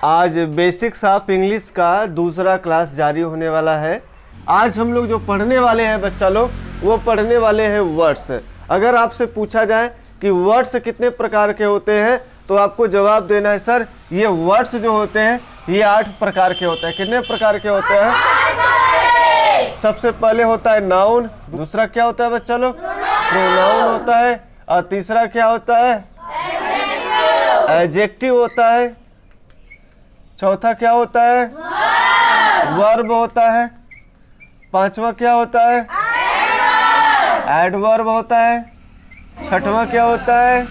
आज basics of English का दूसरा क्लास जारी होने वाला है। आज हम लोग जो पढ़ने वाले हैं बच्चा लोग, वो पढ़ने वाले हैं वर्ड्स। अगर आपसे पूछा जाए कि वर्ड्स कितने प्रकार के होते हैं तो आपको जवाब देना है सर ये वर्ड्स जो होते हैं ये 8 प्रकार के होते हैं। कितने प्रकार के होते हैं? सबसे पहले होता है नाउन, दूसरा क्या होता है बच्चा लोग? प्रोनाउन होता है, और तीसरा क्या होता है? एडजेक्टिव होता है, चौथा क्या होता है? वर्ब होता है, पांचवा क्या होता है? एडवर्ब होता है, छठवां क्या होता है?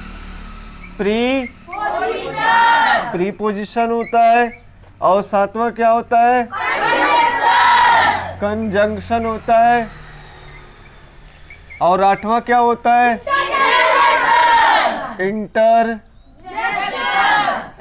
प्रीपोजिशन होता है, और सातवां क्या होता है? कंजंक्शन होता है, और आठवां क्या होता है?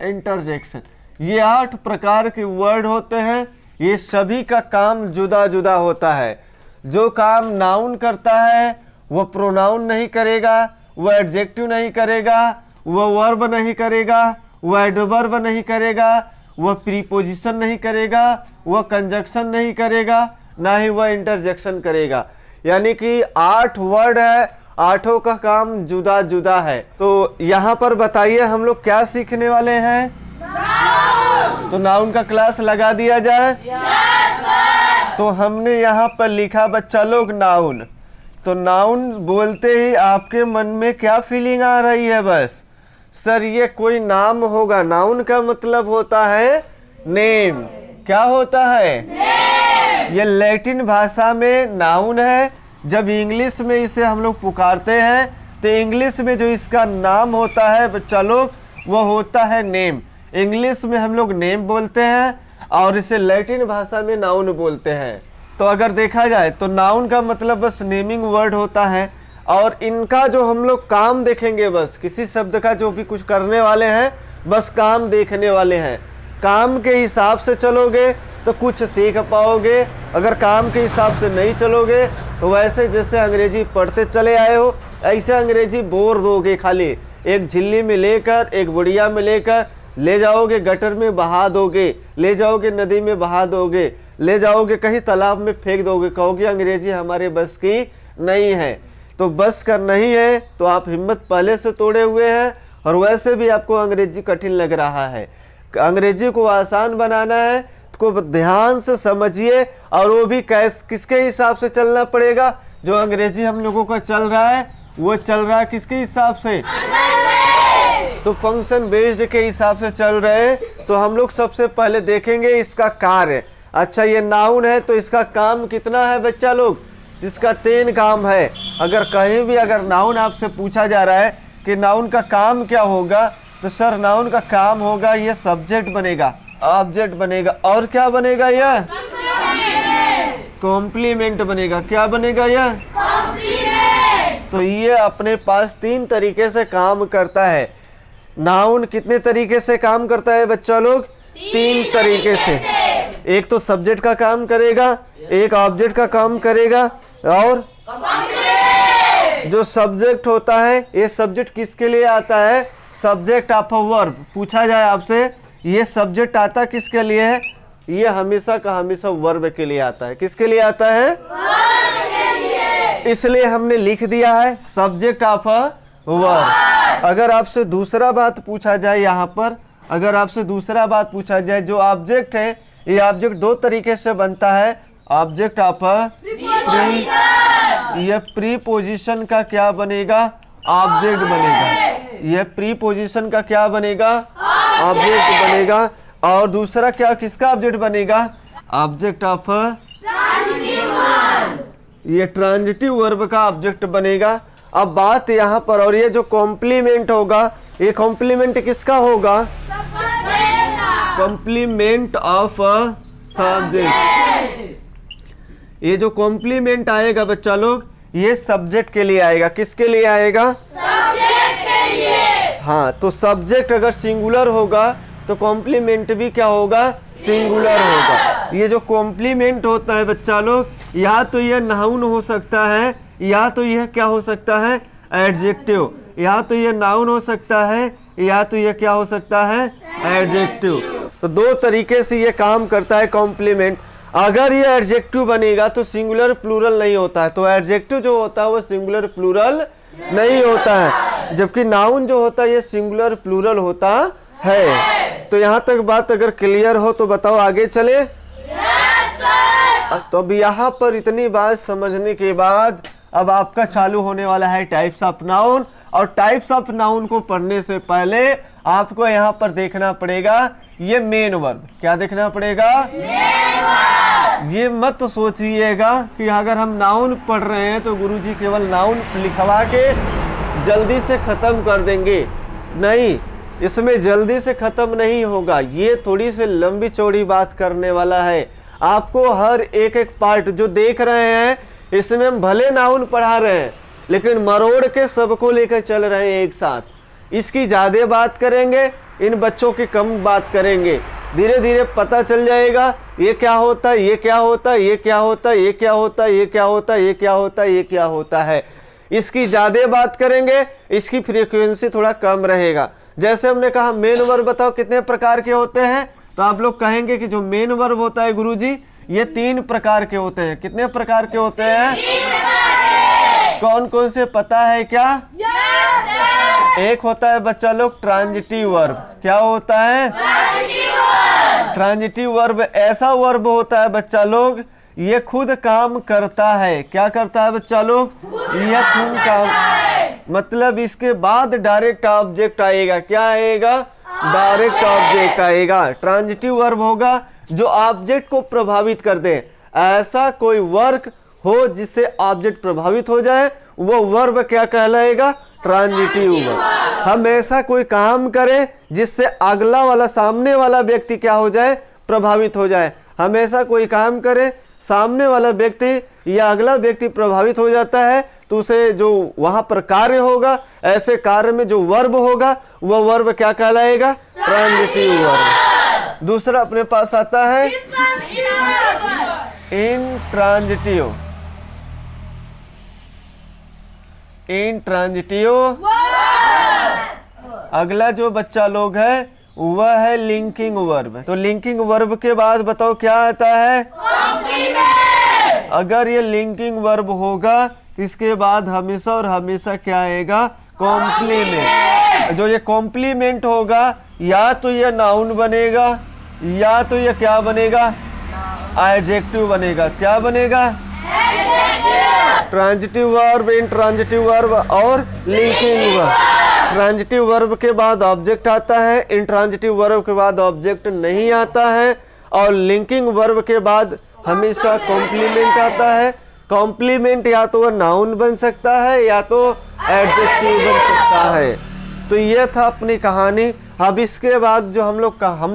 इंटरजेक्शन। ये 8 प्रकार के वर्ड होते हैं। ये सभी का काम जुदा जुदा होता है। जो काम नाउन करता है वो प्रोनाउन नहीं करेगा, वो एडजेक्टिव नहीं करेगा, वो वर्ब नहीं करेगा, वो एडवर्ब नहीं करेगा, वो प्रीपोजिशन नहीं करेगा, वो कंजंक्शन नहीं करेगा, ना ही वह इंटरजेक्शन करेगा। यानी कि 8 वर्ड है, आठों का काम जुदा जुदा है। तो यहाँ पर बताइए हम लोग क्या सीखने वाले हैं? तो नाउन का क्लास लगा दिया जाए। तो हमने यहाँ पर लिखा बच्चा लोग नाउन। तो नाउन बोलते ही आपके मन में क्या फीलिंग आ रही है? बस सर ये कोई नाम होगा। नाउन का मतलब होता है नेम। क्या होता है? ये लैटिन भाषा में नाउन है। जब इंग्लिश में इसे हम लोग पुकारते हैं तो इंग्लिश में जो इसका नाम होता है बच्चा लोग वो होता है नेम। इंग्लिश में हम लोग नेम बोलते हैं और इसे लैटिन भाषा में नाउन बोलते हैं। तो अगर देखा जाए तो नाउन का मतलब बस नेमिंग वर्ड होता है, और इनका जो हम लोग काम देखेंगे, बस किसी शब्द का जो भी कुछ करने वाले हैं बस काम देखने वाले हैं। काम के हिसाब से चलोगे तो कुछ सीख पाओगे, अगर काम के हिसाब से नहीं चलोगे तो वैसे जैसे अंग्रेजी पढ़ते चले आए हो ऐसे अंग्रेजी बोल दोगे। खाली एक झिल्ली में लेकर, एक बुढ़िया में लेकर ले जाओगे, गटर में बहा दोगे, ले जाओगे नदी में बहा दोगे, ले जाओगे कहीं तालाब में फेंक दोगे, कहोगे अंग्रेजी हमारे बस की नहीं है। तो बस का नहीं है तो आप हिम्मत पहले से तोड़े हुए हैं, और वैसे भी आपको अंग्रेजी कठिन लग रहा है। अंग्रेजी को आसान बनाना है तो ध्यान से समझिए, और वो भी किसके हिसाब से चलना पड़ेगा? जो अंग्रेजी हम लोगों का चल रहा है वो चल रहा है किसके हिसाब से? तो फंक्शन बेस्ड के हिसाब से चल रहे हैं। तो हम लोग सबसे पहले देखेंगे इसका कार्य। अच्छा ये नाउन है तो इसका काम कितना है बच्चा लोग? जिसका 3 काम है। अगर कहीं भी अगर नाउन आपसे पूछा जा रहा है कि नाउन का काम क्या होगा, तो सर नाउन का काम होगा ये सब्जेक्ट बनेगा, ऑब्जेक्ट बनेगा, और क्या बनेगा? यह कॉम्प्लीमेंट बनेगा। क्या बनेगा? यह तो ये अपने पास 3 तरीके से काम करता है। नाउन कितने तरीके से काम करता है बच्चा लोग? 3 तरीके से। एक तो सब्जेक्ट का काम करेगा, एक ऑब्जेक्ट का काम करेगा, और जो सब्जेक्ट होता है ये सब्जेक्ट किसके लिए आता है? Subject of a verb. पूछा जाए आपसे ये सब्जेक्ट आता किसके लिए है? ये हमेशा का हमेशा वर्ब के लिए आता है। किसके लिए आता है? इसलिए हमने लिख दिया है सब्जेक्ट ऑफ अ वर्ब। अगर आपसे दूसरा बात पूछा जाए, यहाँ पर अगर आपसे दूसरा बात पूछा जाए, जो ऑब्जेक्ट है ये ऑब्जेक्ट 2 तरीके से बनता है। ऑब्जेक्ट ऑफ ये प्रीपोजिशन का क्या बनेगा? ऑब्जेक्ट बनेगा। ये प्रीपोजिशन का क्या बनेगा? ऑब्जेक्ट बनेगा। और दूसरा क्या किसका ऑब्जेक्ट बनेगा? ऑब्जेक्ट ऑफ ये ट्रांजिटिव वर्ब का ऑब्जेक्ट बनेगा। अब बात यहाँ पर, और ये जो कॉम्प्लीमेंट होगा ये कॉम्प्लीमेंट किसका होगा? Complement of a subject. ये जो कॉम्प्लीमेंट आएगा बच्चा लोग ये सब्जेक्ट के लिए आएगा। किसके लिए आएगा? सब्जेक्ट के लिए। हाँ, तो सब्जेक्ट अगर सिंगुलर होगा तो कॉम्प्लीमेंट भी क्या होगा? सिंगुलर होगा। ये जो कॉम्प्लीमेंट होता है बच्चा लोग, या तो ये नाउन हो सकता है या तो यह क्या हो सकता है, एडजेक्टिव। या तो ये नाउन हो सकता है या तो ये क्या हो सकता है, एडजेक्टिव। तो दो तरीके से ये काम करता है कॉम्प्लीमेंट। अगर ये एडजेक्टिव बनेगा तो सिंगुलर प्लूरल नहीं होता है, तो एडजेक्टिव जो होता है वो सिंगुलर प्लूरल नहीं होता है, जबकि नाउन जो होता है ये सिंगुलर प्लूरल होता है। तो यहाँ तक बात अगर क्लियर हो तो बताओ आगे चले। तो अब यहाँ पर इतनी बात समझने के बाद अब आपका चालू होने वाला है टाइप्स ऑफ नाउन। और टाइप्स ऑफ नाउन को पढ़ने से पहले आपको यहाँ पर देखना पड़ेगा ये मेन वर्ब। क्या देखना पड़ेगा? ये मत सोचिएगा कि अगर हम नाउन पढ़ रहे हैं तो गुरुजी केवल नाउन लिखवा के जल्दी से खत्म कर देंगे। नहीं, इसमें जल्दी से खत्म नहीं होगा, ये थोड़ी सी लंबी चौड़ी बात करने वाला है। आपको हर एक एक पार्ट जो देख रहे हैं इसमें हम भले नाउन पढ़ा रहे हैं लेकिन मरोड़ के सबको लेकर चल रहे हैं एक साथ। इसकी ज़्यादा बात करेंगे, इन बच्चों की कम बात करेंगे। धीरे धीरे पता चल जाएगा ये क्या होता है, ये क्या होता है, ये क्या होता है, ये क्या होता है, ये क्या होता है, ये क्या होता है, ये क्या होता है। इसकी ज़्यादा बात करेंगे, इसकी फ्रीक्वेंसी थोड़ा कम रहेगा। जैसे हमने कहा मेन वर्ब बताओ कितने प्रकार के होते हैं, तो आप लोग कहेंगे कि जो मेन वर्ब होता है गुरुजी ये 3 प्रकार के होते हैं। कितने प्रकार के होते हैं? कौन कौन से पता है क्या? एक होता है बच्चा लोग ट्रांजिटिव वर्ब। क्या होता है? ट्रांजिटिव वर्ब ऐसा वर्ब होता है बच्चा लोग ये खुद काम करता है। क्या करता है बच्चा लोग? ये खुद काम, मतलब इसके बाद डायरेक्ट ऑब्जेक्ट आएगा। क्या आएगा? डायरेक्ट ऑब्जेक्ट आएगा। ट्रांजिटिव वर्ब होगा जो ऑब्जेक्ट को प्रभावित कर दे। ऐसा कोई वर्क हो जिससे ऑब्जेक्ट प्रभावित हो जाए वो वर्ब क्या कहलाएगा? Transitive verb. हम ऐसा कोई काम करें जिससे अगला वाला सामने वाला व्यक्ति क्या हो जाए? प्रभावित हो जाए। हम ऐसा कोई काम करें सामने वाला व्यक्ति या अगला व्यक्ति प्रभावित हो जाता है तो उसे जो वहां पर कार्य होगा, ऐसे कार्य में जो वर्ब होगा वह वर्ब क्या कहलाएगा? Transitive verb. दूसरा अपने पास आता है इंट्रांजिटिव। इंट्रांजिटिव। अगला जो बच्चा लोग है वह है लिंकिंग वर्ब। तो लिंकिंग वर्ब के बाद बताओ क्या आता है? अगर ये लिंकिंग वर्ब होगा इसके बाद हमेशा और हमेशा क्या आएगा? कॉम्प्लीमेंट। जो ये कॉम्प्लीमेंट होगा या तो ये नाउन बनेगा या तो ये क्या बनेगा? एडजेक्टिव बनेगा। क्या बनेगा? ट्रांजिटिव वर्ब, इंट्रांजिटिव वर्ब और लिंकिंग वर्ब। ट्रांजिटिव वर्ब के बाद ऑब्जेक्ट आता है, इंट्रांजिटिव वर्ब के बाद ऑब्जेक्ट नहीं आता है और लिंकिंग वर्ब के बाद हमेशा कॉम्प्लीमेंट आता है। कॉम्प्लीमेंट या तो वह नाउन बन सकता है या तो एडजेक्टिव बन सकता है। तो ये था अपनी कहानी। अब इसके बाद जो हम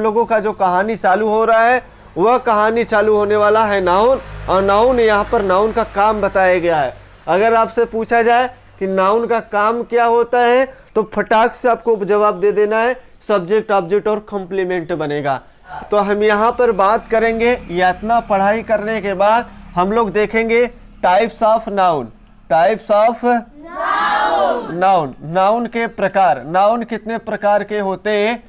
लोगों का जो कहानी चालू हो रहा है वह कहानी चालू होने वाला है नाउन। और नाउन यहाँ पर नाउन का काम बताया गया है। अगर आपसे पूछा जाए कि नाउन का काम क्या होता है तो फटाक से आपको जवाब दे देना है सब्जेक्ट, ऑब्जेक्ट और कॉम्प्लीमेंट बनेगा। तो हम यहाँ पर बात करेंगे, या इतना पढ़ाई करने के बाद हम लोग देखेंगे types of noun. Types of noun. Noun के प्रकार। नाउन कितने प्रकार के होते हैं?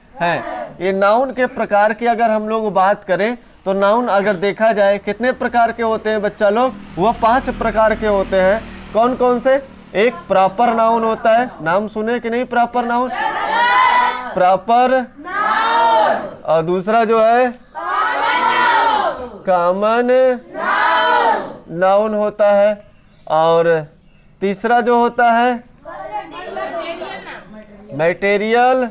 ये नाउन के प्रकार की अगर हम लोग बात करें तो नाउन अगर देखा जाए कितने प्रकार के होते हैं बच्चा लोग? वह 5 प्रकार के होते हैं। कौन कौन से? एक प्रॉपर नाउन होता है। नाम सुने कि नहीं? Proper noun, proper. और दूसरा जो है कॉमन नाउन होता है। और तीसरा जो होता है मैटेरियल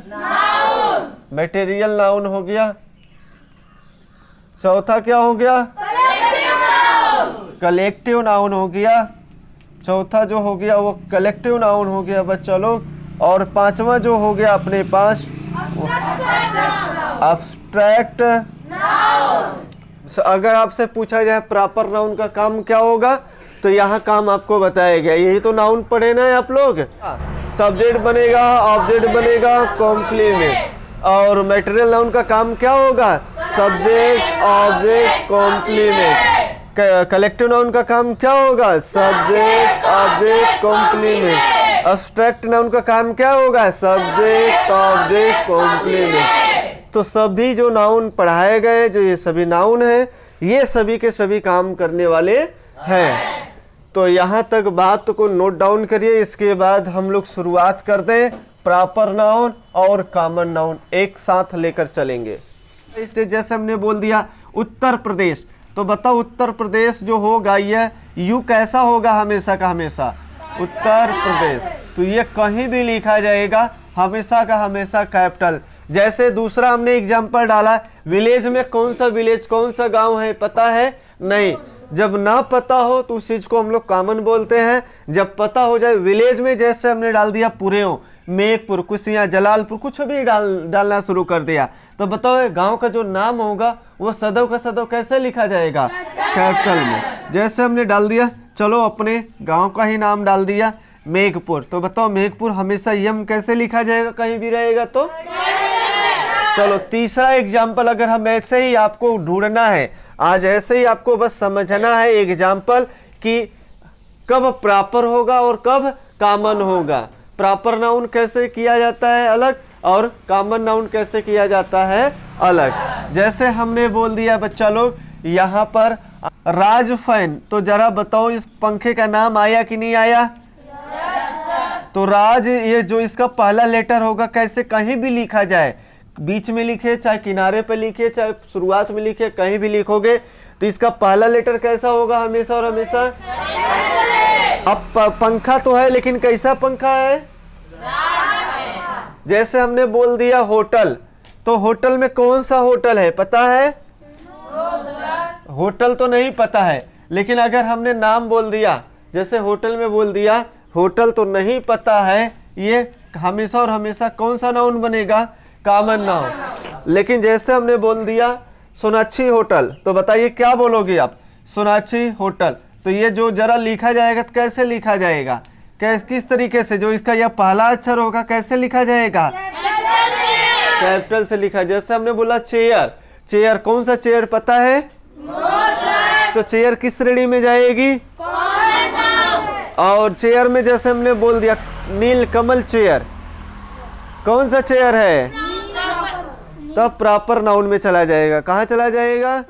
नाउन हो गया। चौथा क्या हो गया? कलेक्टिव नाउन हो गया। चौथा जो हो गया वो कलेक्टिव नाउन हो गया बच्चा लोग। और 5वां जो हो गया अपने पास एब्स्ट्रैक्ट नाउन। अगर आपसे पूछा जाए प्रॉपर नाउन का काम क्या होगा तो यहाँ काम आपको बताया गया। यही तो नाउन पढ़े ना आप लोग। सब्जेक्ट बनेगा, ऑब्जेक्ट बनेगा, कॉम्प्लीमेंट। और मैटेरियल नाउन का काम क्या होगा? Subject object complement. Collective noun का काम क्या होगा? Subject object complement. Abstract noun का काम क्या होगा? Subject object complement. तो सभी जो नाउन पढ़ाए गए, जो ये सभी नाउन हैं, ये सभी के सभी काम करने वाले हैं। तो यहाँ तक बात को नोट डाउन करिए। इसके बाद हम लोग शुरुआत करते हैं प्रॉपर नाउन और कॉमन नाउन एक साथ लेकर चलेंगे। जैसे हमने बोल दिया उत्तर प्रदेश, तो बताओ उत्तर प्रदेश जो होगा ये यू कैसा होगा? हमेशा का हमेशा उत्तर प्रदेश। तो ये कहीं भी लिखा जाएगा हमेशा का हमेशा कैपिटल। जैसे दूसरा हमने एग्जाम्पल डाला, विलेज में कौन सा विलेज, कौन सा गांव है, पता है? नहीं। जब ना पता हो तो उस चीज को हम लोग कॉमन बोलते हैं। जब पता हो जाए, विलेज में जैसे हमने डाल दिया पुरेओ, मेघपुर, कुसिया, जलालपुर, कुछ भी डालना शुरू कर दिया, तो बताओ गांव का जो नाम होगा वो सदैव का सदैव कैसे लिखा जाएगा? कैपिटल में। जैसे हमने डाल दिया, चलो अपने गांव का ही नाम डाल दिया मेघपुर, तो बताओ मेघपुर हमेशा यम कैसे लिखा जाएगा? कहीं भी रहेगा तो। चलो तीसरा एग्जाम्पल, अगर हम ऐसे ही आपको ढूंढना है, आज ऐसे ही आपको बस समझना है एग्जाम्पल कि कब प्रॉपर होगा और कब कॉमन होगा। प्रॉपर नाउन कैसे किया जाता है अलग, और कॉमन नाउन कैसे किया जाता है अलग। जैसे हमने बोल दिया बच्चा लोग यहाँ पर राज फैन, तो जरा बताओ इस पंखे का नाम आया कि नहीं आया? तो राज, ये जो इसका पहला लेटर होगा, कैसे कहीं भी लिखा जाए, बीच में लिखे, चाहे किनारे पे लिखे, चाहे शुरुआत में लिखे, कहीं भी लिखोगे तो इसका पहला लेटर कैसा होगा हमेशा और हमेशा? अब पंखा तो है, लेकिन कैसा पंखा है? जैसे हमने बोल दिया होटल, तो होटल में कौन सा होटल है, पता है? होटल तो नहीं पता है, लेकिन अगर हमने नाम बोल दिया, जैसे होटल में बोल दिया, होटल तो नहीं पता है, ये हमेशा और हमेशा कौन सा नाउन बनेगा? Common noun. लेकिन जैसे हमने बोल दिया सोनाक्षी होटल, तो बताइए क्या बोलोगे आप? सोनाक्षी होटल। तो ये जो जरा लिखा जाएगा तो कैसे लिखा जाएगा? किस तरीके से? जो इसका यह पहला अक्षर होगा कैसे लिखा जाएगा? कैपिटल से लिखा। जैसे हमने बोला चेयर, चेयर कौन सा चेयर पता है? तो चेयर किस श्रेणी में जाएगी? और चेयर में जैसे हमने बोल दिया नील कमल चेयर, कौन सा चेयर है? तब प्रॉपर नाउन में चला जाएगा। कहाँ चला जाएगा?